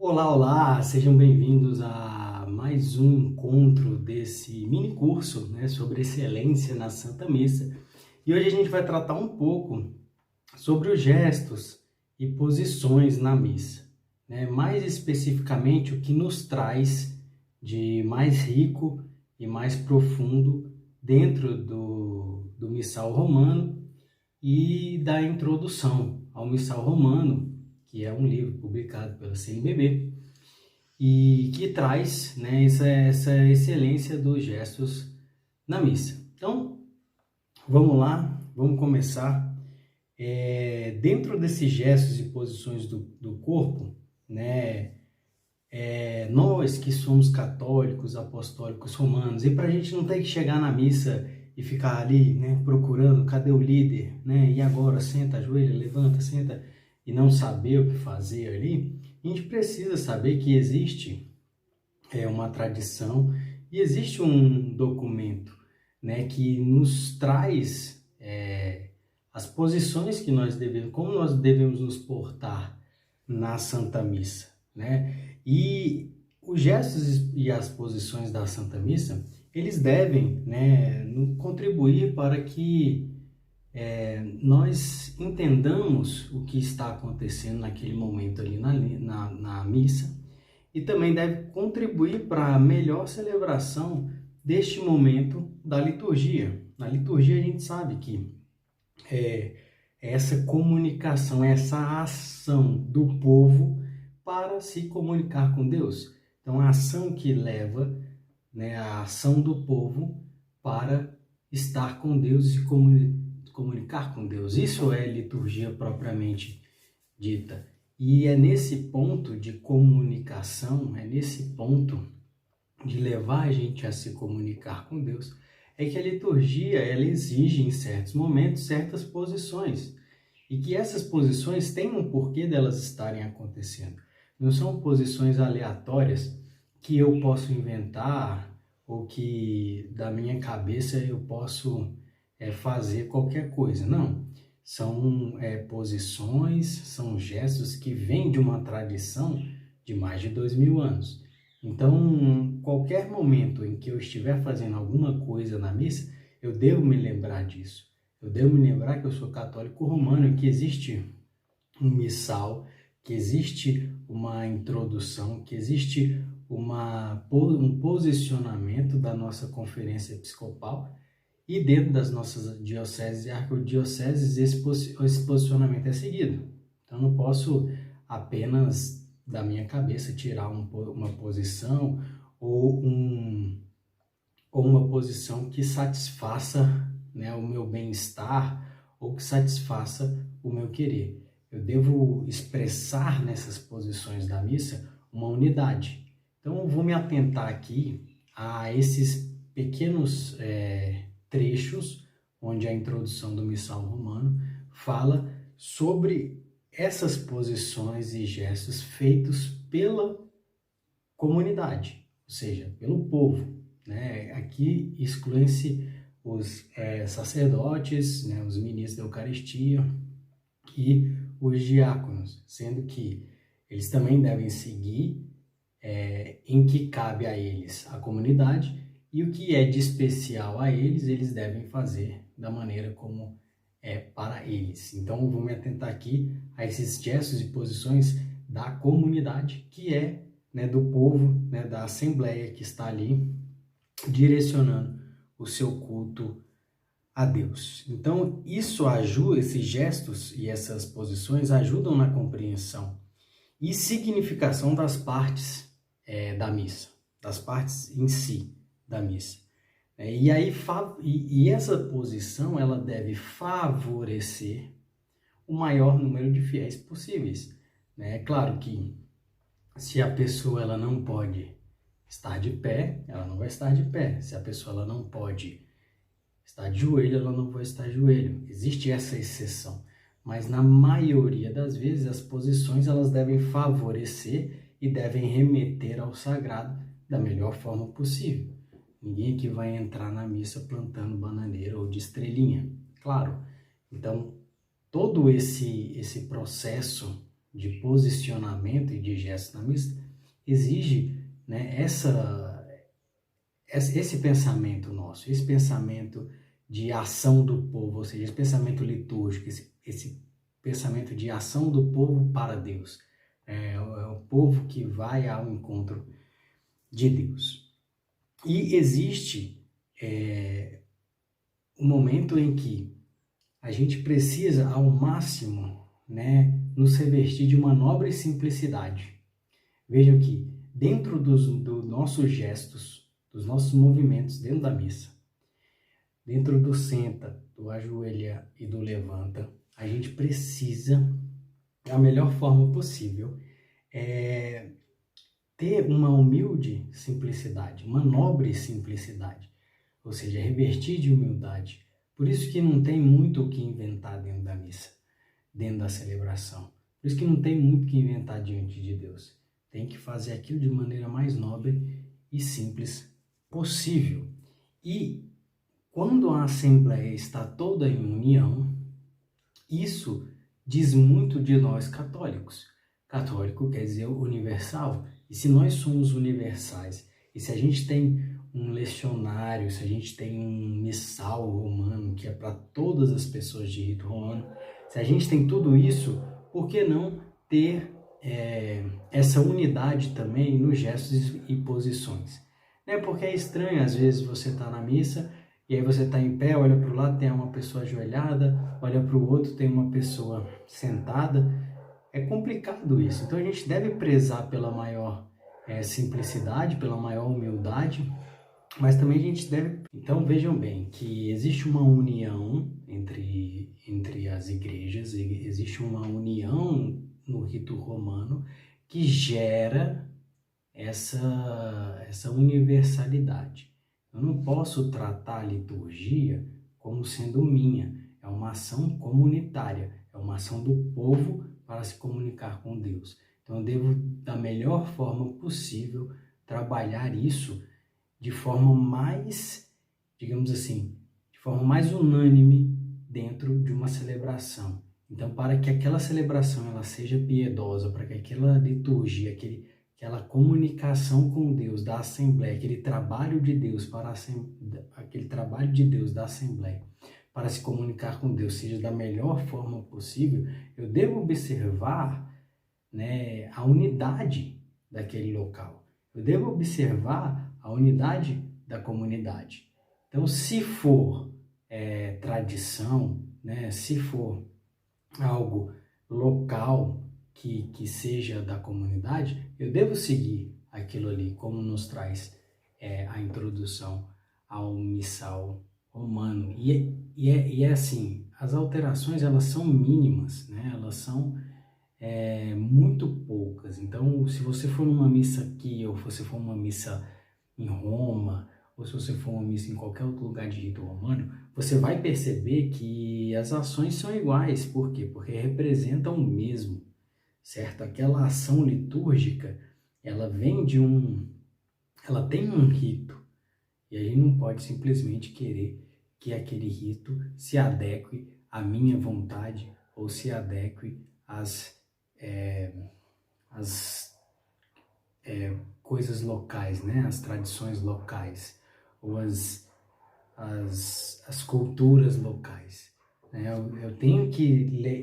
Olá, olá! Sejam bem-vindos a mais um encontro desse mini curso, sobre excelência na Santa Missa. E hoje a gente vai tratar um pouco sobre os gestos e posições na missa, mais especificamente o que nos traz de mais rico e mais profundo dentro do Missal Romano e da introdução ao Missal Romano, que é um livro publicado pela CNBB, e que traz essa excelência dos gestos na missa. Então, vamos lá, vamos começar. Dentro desses gestos e posições do corpo, nós que somos católicos, apostólicos, romanos, e para a gente não ter que chegar na missa e ficar ali, procurando, cadê o líder, e agora, senta, ajoelha, levanta, senta, e não saber o que fazer ali, a gente precisa saber que existe uma tradição e existe um documento, que nos traz as posições que nós devemos, como nós devemos nos portar na Santa Missa, E os gestos e as posições da Santa Missa, eles devem, contribuir para que nós entendamos o que está acontecendo naquele momento ali na missa, e também deve contribuir para a melhor celebração deste momento da liturgia. Na liturgia a gente sabe que essa comunicação, essa ação do povo para se comunicar com Deus. Então, a ação que leva, a ação do povo para estar com Deus e comunicar com Deus. Isso é liturgia propriamente dita. E é nesse ponto de comunicação, é nesse ponto de levar a gente a se comunicar com Deus, é que a liturgia ela exige em certos momentos certas posições. E que essas posições têm um porquê delas estarem acontecendo. Não são posições aleatórias que eu posso inventar ou que da minha cabeça eu posso fazer qualquer coisa. Não, são posições, são gestos que vêm de uma tradição de mais de 2000 anos. Então, qualquer momento em que eu estiver fazendo alguma coisa na missa, eu devo me lembrar disso. Eu devo me lembrar que eu sou católico romano e que existe um missal, que existe uma introdução, que existe um posicionamento da nossa conferência episcopal, e dentro das nossas dioceses e arquidioceses esse posicionamento é seguido. Então, não posso apenas da minha cabeça tirar uma posição ou uma posição que satisfaça o meu bem-estar ou que satisfaça o meu querer. Eu devo expressar nessas posições da missa uma unidade. Então, eu vou me atentar aqui a esses pequenos trechos onde a introdução do Missal Romano fala sobre essas posições e gestos feitos pela comunidade, ou seja, pelo povo. Aqui excluem-se os sacerdotes, os ministros da Eucaristia e os diáconos, sendo que eles também devem seguir em que cabe a eles a comunidade, e o que é de especial a eles, eles devem fazer da maneira como é para eles. Então, vou me atentar aqui a esses gestos e posições da comunidade, que é do povo, da assembleia que está ali direcionando o seu culto a Deus. Então, isso ajuda, esses gestos e essas posições ajudam na compreensão e significação das partes da missa, das partes em si da missa. E aí essa posição ela deve favorecer o maior número de fiéis possíveis. É claro que se a pessoa ela não pode estar de pé, ela não vai estar de pé. Se a pessoa ela não pode estar de joelho, ela não vai estar de joelho. Existe essa exceção. Mas na maioria das vezes as posições elas devem favorecer e devem remeter ao sagrado da melhor forma possível. Ninguém aqui vai entrar na missa plantando bananeira ou de estrelinha, claro. Então, todo esse processo de posicionamento e de gesto na missa, exige, né, esse pensamento nosso, esse pensamento de ação do povo, ou seja, esse pensamento litúrgico, esse pensamento de ação do povo para Deus. É o povo que vai ao encontro de Deus. E existe um momento em que a gente precisa, ao máximo, né, nos revestir de uma nobre simplicidade. Vejam que dentro dos nossos gestos, dos nossos movimentos dentro da missa, dentro do senta, do ajoelha e do levanta, a gente precisa, da melhor forma possível, ter uma humilde simplicidade, uma nobre simplicidade, ou seja, revestir de humildade. Por isso que não tem muito o que inventar dentro da missa, dentro da celebração. Por isso que não tem muito o que inventar diante de Deus. Tem que fazer aquilo de maneira mais nobre e simples possível. E quando a Assembleia está toda em união, isso diz muito de nós católicos. Católico quer dizer universal. E se nós somos universais, e se a gente tem um lecionário, se a gente tem um missal romano, que é para todas as pessoas de rito romano, se a gente tem tudo isso, por que não ter essa unidade também nos gestos e posições? Né? Porque é estranho, às vezes, você está na missa, e aí você está em pé, olha para o lado, tem uma pessoa ajoelhada, olha para o outro, tem uma pessoa sentada. É complicado isso. Então a gente deve prezar pela maior simplicidade, pela maior humildade, mas também a gente deve... Então vejam bem que existe uma união entre as igrejas, existe uma união no rito romano que gera essa universalidade. Eu não posso tratar a liturgia como sendo minha, é uma ação comunitária, é uma ação do povo para se comunicar com Deus. Então eu devo, da melhor forma possível, trabalhar isso de forma mais, digamos assim, de forma mais unânime dentro de uma celebração. Então, para que aquela celebração ela seja piedosa, para que aquela liturgia, aquela comunicação com Deus da Assembleia, aquele trabalho de Deus aquele trabalho de Deus da Assembleia para se comunicar com Deus seja da melhor forma possível, eu devo observar, né, a unidade daquele local. Eu devo observar a unidade da comunidade. Então, se for tradição, né, se for algo local que seja da comunidade, eu devo seguir aquilo ali, como nos traz a introdução ao missal romano. E é assim, as alterações elas são mínimas, né? Elas são muito poucas. Então, se você for numa missa aqui, ou se você for uma missa em Roma, ou se você for uma missa em qualquer outro lugar de rito romano, você vai perceber que as ações são iguais. Por quê? Porque representam o mesmo, certo? Aquela ação litúrgica, ela vem ela tem um rito, e a gente não pode simplesmente querer que aquele rito se adeque à minha vontade ou se adeque às coisas locais, né? As tradições locais ou as culturas locais. Né? Eu tenho que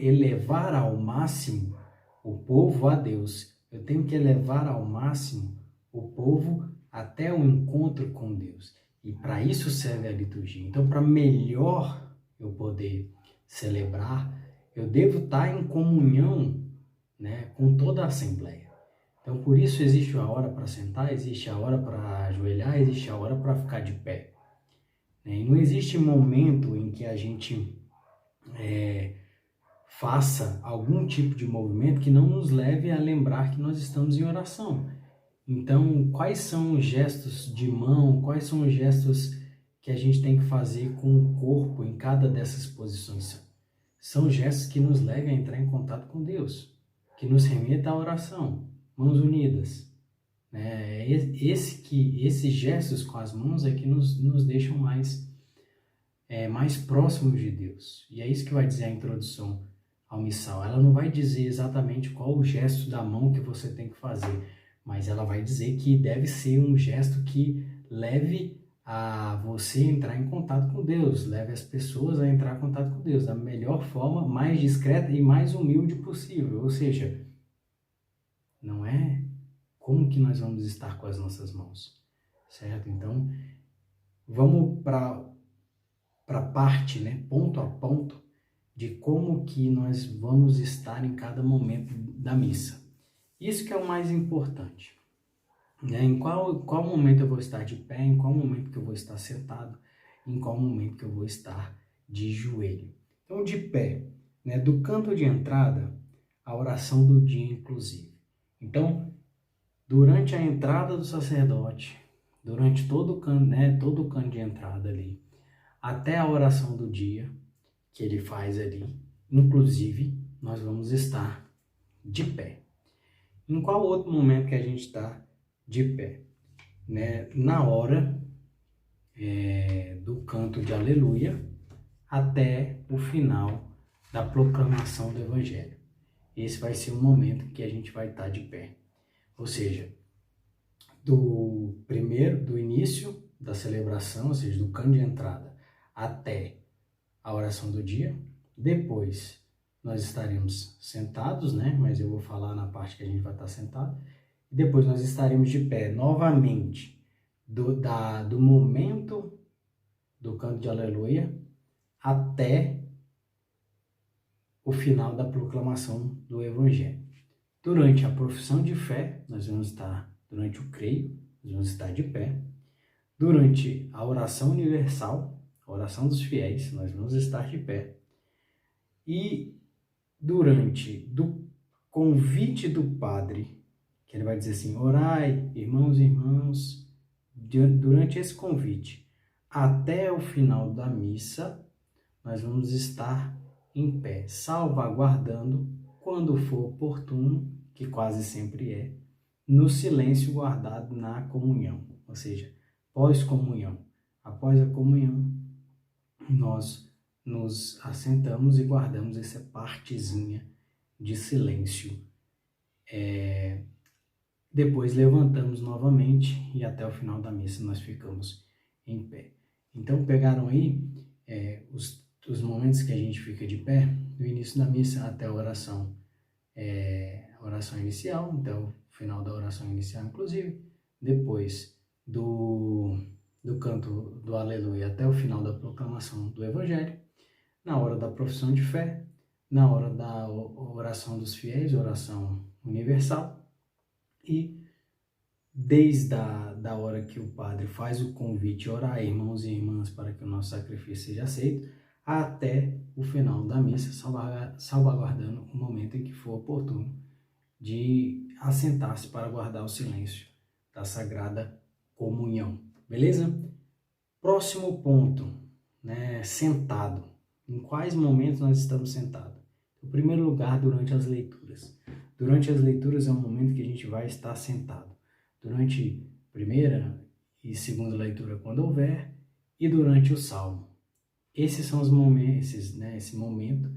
elevar ao máximo o povo a Deus. Eu tenho que elevar ao máximo o povo até o encontro com Deus. E para isso serve a liturgia. Então, para melhor eu poder celebrar, eu devo estar em comunhão, né, com toda a Assembleia. Então, por isso existe a hora para sentar, existe a hora para ajoelhar, existe a hora para ficar de pé. E não existe momento em que a gente faça algum tipo de movimento que não nos leve a lembrar que nós estamos em oração. Então, quais são os gestos de mão, quais são os gestos que a gente tem que fazer com o corpo em cada dessas posições? São gestos que nos levem a entrar em contato com Deus, que nos remeta à oração, mãos unidas. Esses gestos com as mãos é que nos deixam mais próximos de Deus. E é isso que vai dizer a introdução ao missal. Ela não vai dizer exatamente qual o gesto da mão que você tem que fazer, mas ela vai dizer que deve ser um gesto que leve a você entrar em contato com Deus, leve as pessoas a entrar em contato com Deus da melhor forma, mais discreta e mais humilde possível. Ou seja, não é como que nós vamos estar com as nossas mãos, certo? Então, vamos para a parte, né, ponto a ponto, de como que nós vamos estar em cada momento da missa. Isso que é o mais importante, né? Em qual momento eu vou estar de pé, em qual momento que eu vou estar sentado, em qual momento que eu vou estar de joelho. Então, de pé, né, do canto de entrada, a oração do dia, inclusive. Então, durante a entrada do sacerdote, durante todo o canto de entrada ali, até a oração do dia, que ele faz ali, inclusive, nós vamos estar de pé. Em qual outro momento que a gente está de pé? Né? Na hora do canto de aleluia, até o final da proclamação do evangelho. Esse vai ser o momento que a gente vai estar de pé. Ou seja, do início da celebração, ou seja, do canto de entrada até a oração do dia. Depois nós estaremos sentados, né? Mas eu vou falar na parte que a gente vai estar sentado. E depois nós estaremos de pé novamente do momento do canto de aleluia até o final da proclamação do evangelho. Durante a profissão de fé, nós vamos estar, durante o creio, nós vamos estar de pé. Durante a oração universal, a oração dos fiéis, nós vamos estar de pé. E durante do convite do padre, que ele vai dizer assim, orai, irmãos e irmãs, durante esse convite, até o final da missa, nós vamos estar em pé, salvaguardando, quando for oportuno, que quase sempre é, no silêncio guardado na comunhão, ou seja, pós-comunhão. Após a comunhão, nós nos assentamos e guardamos essa partezinha de silêncio. Depois levantamos novamente e até o final da missa nós ficamos em pé. Então pegaram aí os momentos que a gente fica de pé, do início da missa até a oração inicial, então o final da oração inicial inclusive, depois do canto do aleluia até o final da proclamação do evangelho, na hora da profissão de fé, na hora da oração dos fiéis, oração universal, e desde da hora que o padre faz o convite, orar, irmãos e irmãs, para que o nosso sacrifício seja aceito, até o final da missa, salvaguardando o momento em que for oportuno de assentar-se para guardar o silêncio da Sagrada Comunhão. Beleza? Próximo ponto, né? Sentado. Em quais momentos nós estamos sentados? Em primeiro lugar, durante as leituras. Durante as leituras é um momento que a gente vai estar sentado. Durante primeira e segunda leitura, quando houver, e durante o salmo. Esses são os momentos, esse momento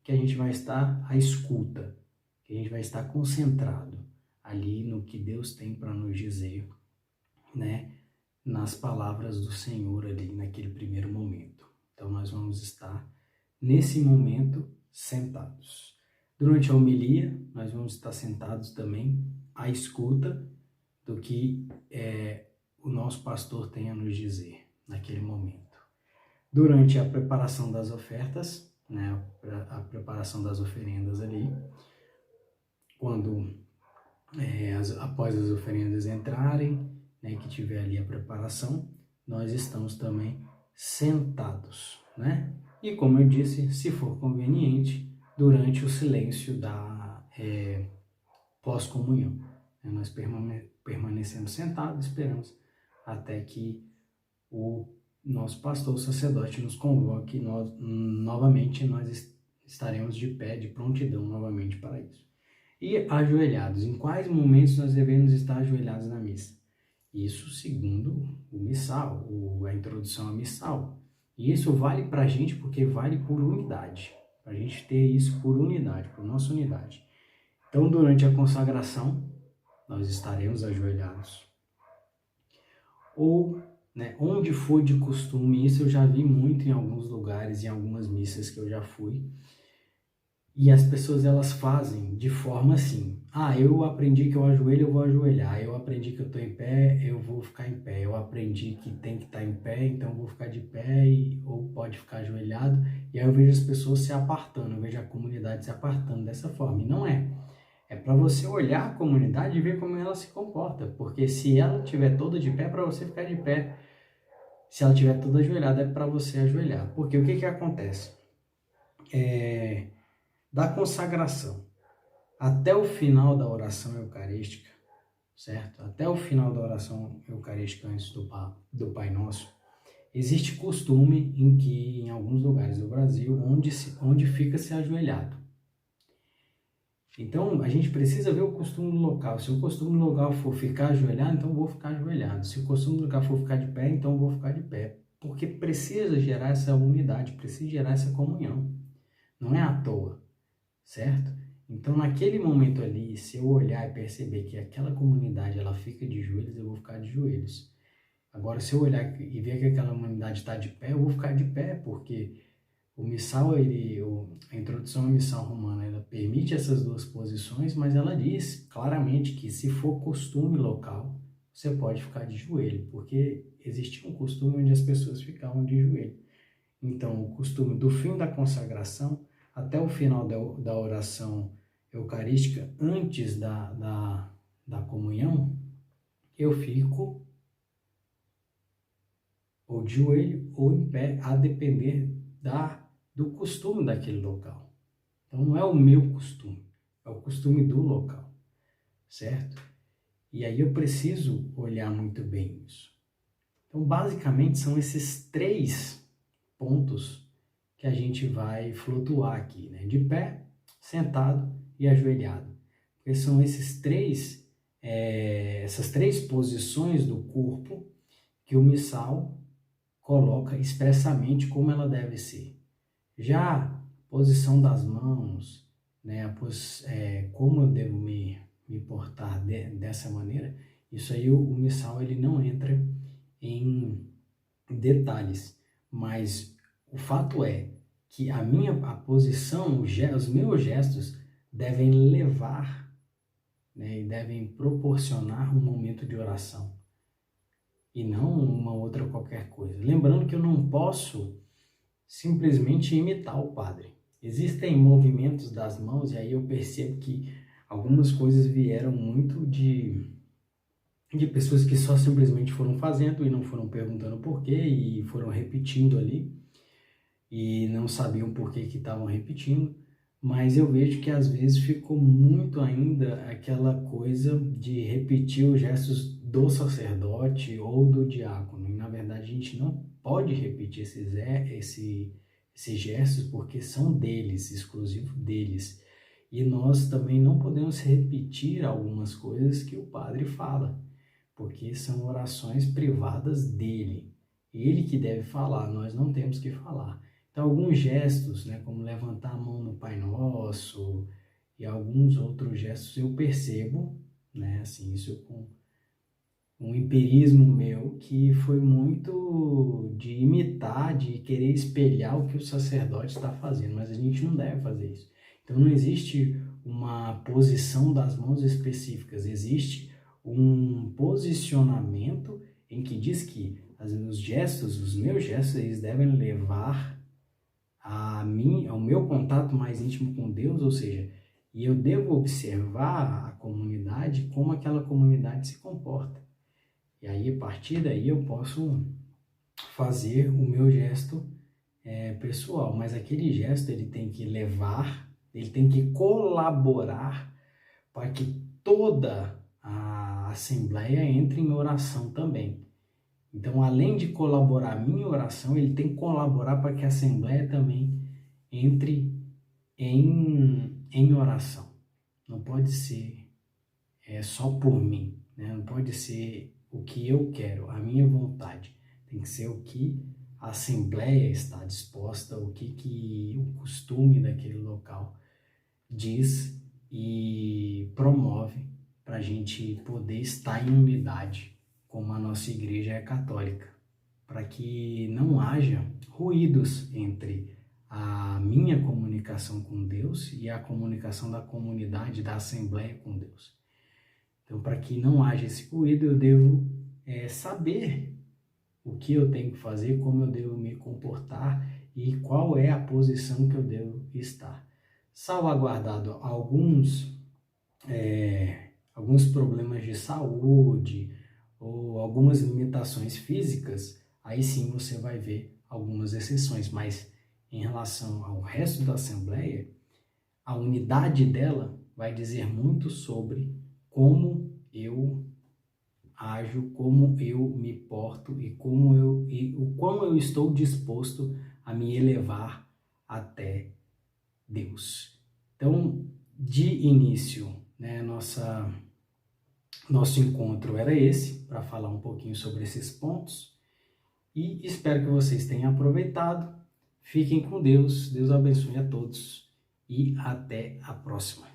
que a gente vai estar à escuta, que a gente vai estar concentrado ali no que Deus tem para nos dizer, né? Nas palavras do Senhor ali naquele primeiro momento. Então nós vamos estar nesse momento sentados. Durante a homilia, nós vamos estar sentados também à escuta do que o nosso pastor tem a nos dizer naquele momento. Durante a preparação das ofertas, né, a preparação das oferendas ali, quando após as oferendas entrarem, né, que tiver ali a preparação, nós estamos também sentados, né? E como eu disse, se for conveniente, durante o silêncio da pós-comunhão, né, nós permanecemos sentados, esperamos até que o nosso pastor, o sacerdote, nos convoque novamente, nós estaremos de pé, de prontidão novamente para isso. E ajoelhados, em quais momentos nós devemos estar ajoelhados na missa? Isso segundo o missal, a introdução ao missal. E isso vale para a gente porque vale por unidade. para a gente ter isso por unidade, por nossa unidade. Então, durante a consagração, nós estaremos ajoelhados. Ou, né, onde for de costume, isso eu já vi muito em alguns lugares, em algumas missas que eu já fui, e as pessoas elas fazem de forma assim: ah, eu aprendi que eu ajoelho, eu vou ajoelhar. Eu aprendi que eu estou em pé, eu vou ficar em pé. Eu aprendi que tem que estar em pé, então eu vou ficar de pé, ou pode ficar ajoelhado. E aí eu vejo as pessoas se apartando, eu vejo a comunidade se apartando dessa forma. E não é. É para você olhar a comunidade e ver como ela se comporta. Porque se ela estiver toda de pé, é para você ficar de pé. Se ela estiver toda ajoelhada, é para você ajoelhar. Porque o que acontece? Da consagração até o final da oração eucarística, certo? Até o final da oração eucarística antes do Pai Nosso, existe costume em que, em alguns lugares do Brasil, onde fica-se ajoelhado. Então, a gente precisa ver o costume do local. Se o costume do local for ficar ajoelhado, então eu vou ficar ajoelhado. Se o costume do local for ficar de pé, então eu vou ficar de pé. Porque precisa gerar essa unidade, precisa gerar essa comunhão. Não é à toa, certo? Então, naquele momento ali, se eu olhar e perceber que aquela comunidade ela fica de joelhos, eu vou ficar de joelhos. Agora, se eu olhar e ver que aquela comunidade está de pé, eu vou ficar de pé, porque o missal, a introdução à missal romana, ela permite essas duas posições, mas ela diz claramente que se for costume local, você pode ficar de joelho, porque existia um costume onde as pessoas ficavam de joelho. Então, o costume do fim da consagração até o final da oração eucarística, antes da comunhão, eu fico ou de joelho ou em pé, a depender do costume daquele local. Então, não é o meu costume, é o costume do local, certo? E aí eu preciso olhar muito bem isso. Então, basicamente, são esses 3 pontos que a gente vai flutuar aqui, né? De pé, sentado e ajoelhado. Porque são essas três posições do corpo que o missal coloca expressamente como ela deve ser. Já a posição das mãos, né? Como eu devo me portar dessa maneira, isso aí o missal ele não entra em detalhes, mas o fato é que a posição, os meus gestos devem levar, né, e devem proporcionar um momento de oração e não uma outra qualquer coisa. Lembrando que eu não posso simplesmente imitar o padre. Existem movimentos das mãos e aí eu percebo que algumas coisas vieram muito de pessoas que só simplesmente foram fazendo e não foram perguntando por quê e foram repetindo ali e não sabiam por que estavam repetindo, mas eu vejo que às vezes ficou muito ainda aquela coisa de repetir os gestos do sacerdote ou do diácono, e na verdade a gente não pode repetir esses gestos porque são deles, exclusivo deles, e nós também não podemos repetir algumas coisas que o padre fala, porque são orações privadas dele, ele que deve falar, nós não temos que falar. Então, alguns gestos, né, como levantar a mão no Pai Nosso e alguns outros gestos eu percebo, né, assim, isso com um empirismo meu que foi muito de imitar, de querer espelhar o que o sacerdote está fazendo, mas a gente não deve fazer isso. Então, não existe uma posição das mãos específicas, existe um posicionamento em que diz que os meus gestos, eles devem levar ao meu contato mais íntimo com Deus, ou seja, e eu devo observar a comunidade, como aquela comunidade se comporta. E aí, a partir daí, eu posso fazer o meu gesto pessoal, mas aquele gesto ele tem que levar, ele tem que colaborar para que toda a assembleia entre em oração também. Então, além de colaborar a minha oração, ele tem que colaborar para que a Assembleia também entre em oração. Não pode ser só por mim, né? Não pode ser o que eu quero, a minha vontade. Tem que ser o que a assembleia está disposta, o que o costume daquele local diz e promove para a gente poder estar em unidade, como a nossa igreja é católica, para que não haja ruídos entre a minha comunicação com Deus e a comunicação da comunidade, da assembleia com Deus. Então, para que não haja esse ruído, eu devo saber o que eu tenho que fazer, como eu devo me comportar e qual é a posição que eu devo estar. Salvaguardado alguns problemas de saúde ou algumas limitações físicas, aí sim você vai ver algumas exceções, mas em relação ao resto da Assembleia, a unidade dela vai dizer muito sobre como eu ajo, como eu me porto e o quão eu estou disposto a me elevar até Deus. Então, de início, né, nosso encontro era esse, para falar um pouquinho sobre esses pontos, e espero que vocês tenham aproveitado. Fiquem com Deus, Deus abençoe a todos e até a próxima.